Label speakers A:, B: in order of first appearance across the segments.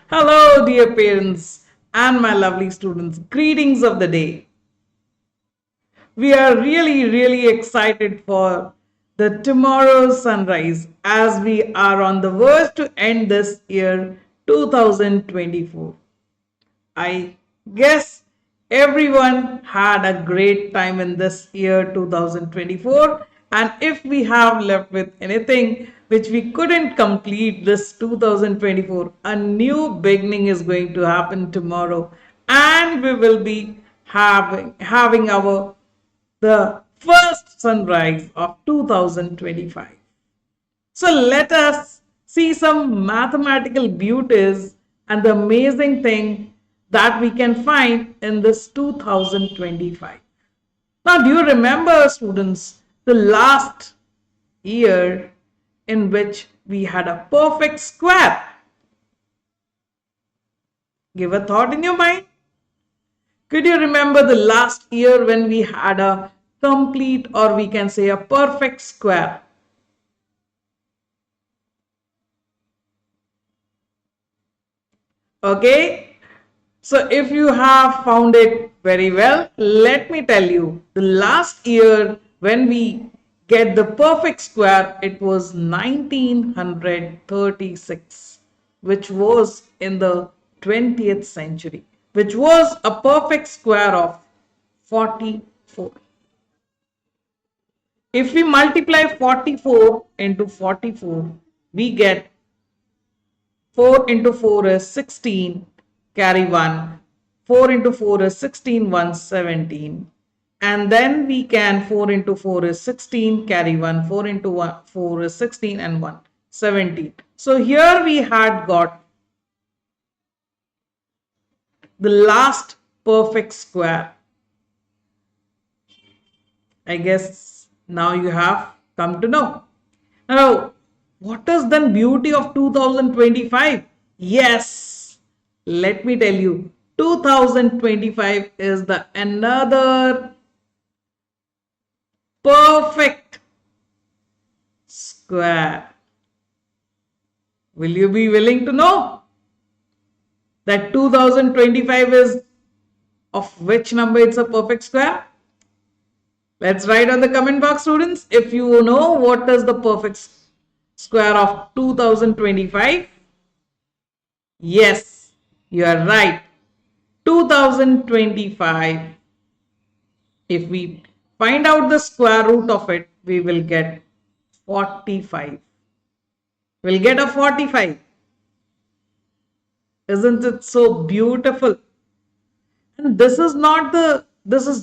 A: Hello, dear parents and my lovely students. Greetings of the day. We are really excited for the tomorrow's sunrise as we are on the verge to end this year 2024. I guess everyone had a great time in this year 2024. And if we have left with anything which we couldn't complete this 2024, a new beginning is going to happen tomorrow. And we will be having our the first sunrise of 2025. So let us see some mathematical beauties and the amazing thing that we can find in this 2025. Now, do you remember, students, the last year in which we had a perfect square? Give a thought in your mind. Could you remember the last year when we had a complete, or we can say a perfect square? Okay, so if you have found it very well, let me tell you, the last year when we get the perfect square, it was 1936, which was in the 20th century, which was a perfect square of 44. If we multiply 44 into 44, we get 4 into 4 is 16, carry 1. 4 into 4 is 16, 1, 17. And then we can 4 into 4 is 16, carry 1. 4 into 4 is 16 and 1, 17. So here we had got the last perfect square. I guess now you have come to know. Now, what is the beauty of 2025? Yes, let me tell you, 2025 is the another perfect square. Will you be willing to know that 2025 is of which number it's a perfect square? Let's write on the comment box, students, if you know what is the perfect square of 2025. Yes, you are right. 2025. If we find out the square root of it, we will get 45. We'll get a 45. Isn't it so beautiful? And this is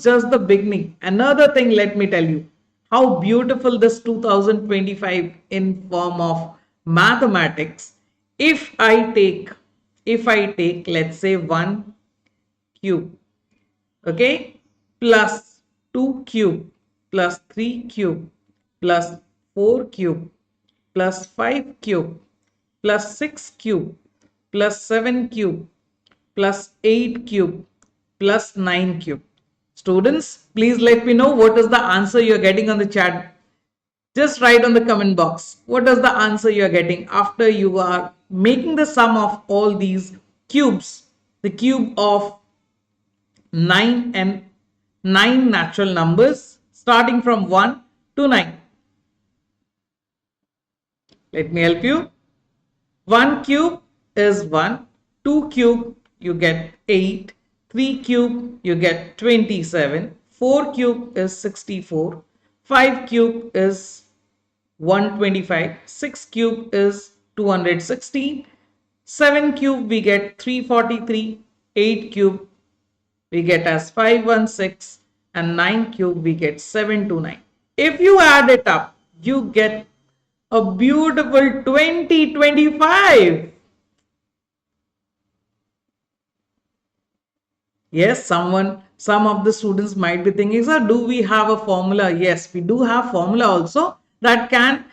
A: just the beginning. Another thing, let me tell you how beautiful this 2025 in form of mathematics. If I take, let's say 1 cube, okay, plus 2 cube, plus 3 cube, plus 4 cube, plus 5 cube, plus 6 cube, plus 7 cube, plus 8 cube, plus 9 cube. Students, please let me know what is the answer you're getting on the chat. Just write on the comment box. What is the answer you're getting after you are making the sum of all these cubes? The cube of 9 and 9 natural numbers starting from 1 to 9. Let me help you. 1 cube is 1. 2 cube you get 8. 3 cube you get 27. 4 cube is 64. 5 cube is 125. 6 cube is 216. 7 cube we get 343. 8 cube we get as 516. And 9 cube we get 729. If you add it up, you get a beautiful 2025. Yes, some of the students might be thinking, sir, do we have a formula? Yes, we do have formula also that can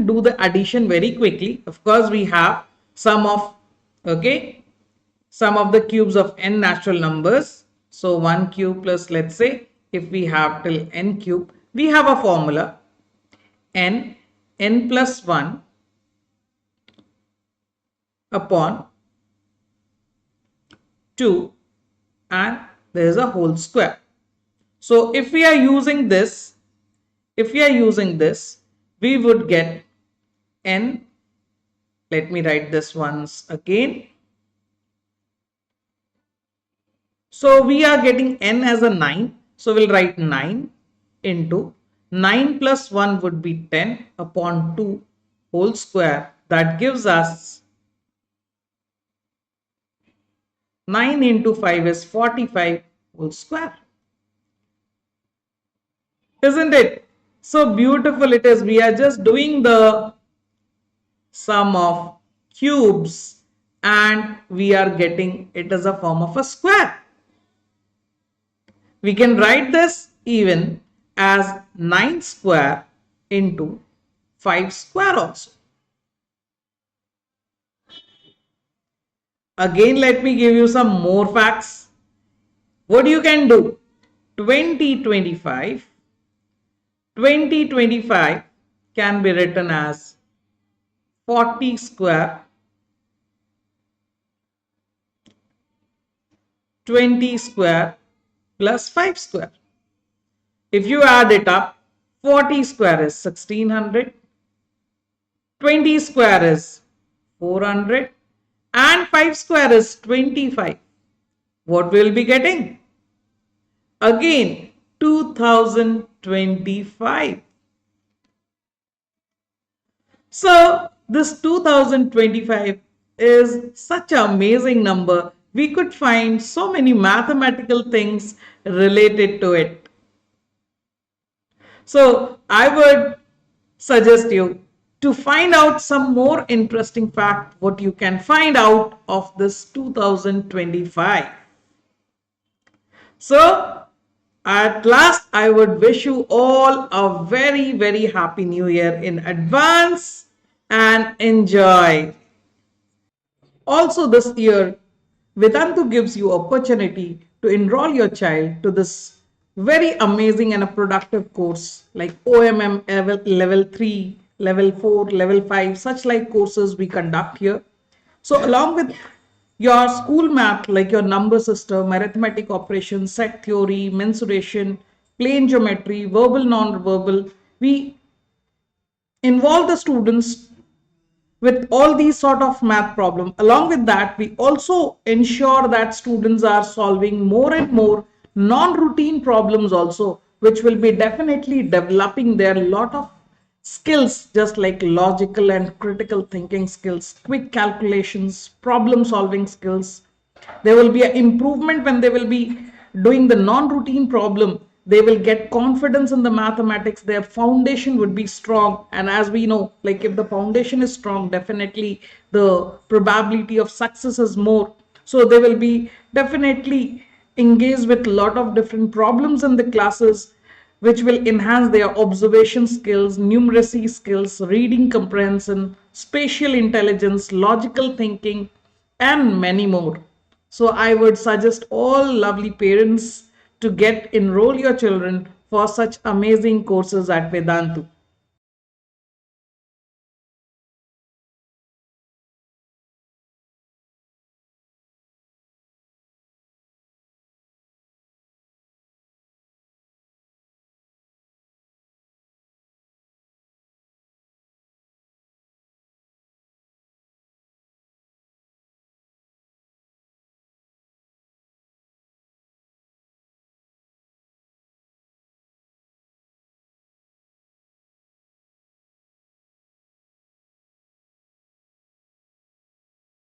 A: do the addition very quickly. Of course, we have some of the cubes of n natural numbers. So 1 cube plus, let's say, if we have till n cube, we have a formula n plus 1 upon 2 and there is a whole square. So if we are using this, we would get n. Let me write this once again. So we are getting n as a 9. So we'll write 9 into 9 plus 1 would be 10 upon 2 whole square. That gives us 9 into 5 is 45 whole square. Isn't it? So beautiful it is. We are just doing the sum of cubes and we are getting it as a form of a square. We can write this even as 9 square into 5 square also. Again, let me give you some more facts. What you can do? 2025 can be written as 40 square 20 square plus 5 square. If you add it up, 40 square is 1600, 20 square is 400 and 5 square is 25. What will be getting? Again 2025. So this 2025 is such an amazing number. We could find so many mathematical things related to it. So I would suggest you to find out some more interesting fact what you can find out of this 2025. So at last, I would wish you all a very, very happy new year in advance and enjoy. Also this year, Vedantu gives you opportunity to enroll your child to this very amazing and a productive course like OMM level 3, level 4, level 5, such like courses we conduct here. So along with your school math like your number system, arithmetic operations, set theory, mensuration, plane geometry, verbal, non-verbal, we involve the students with all these sort of math problem. Along with that, we also ensure that students are solving more and more non-routine problems also, which will be definitely developing their lot of skills, just like logical and critical thinking skills, quick calculations, problem solving skills. There will be an improvement when they will be doing the non-routine problem. They will get confidence in the mathematics. Their foundation would be strong. And as we know, like if the foundation is strong, definitely the probability of success is more. So they will be definitely engaged with a lot of different problems in the classes, which will enhance their observation skills, numeracy skills, reading comprehension, spatial intelligence, logical thinking, and many more. So I would suggest all lovely parents to enroll your children for such amazing courses at Vedantu.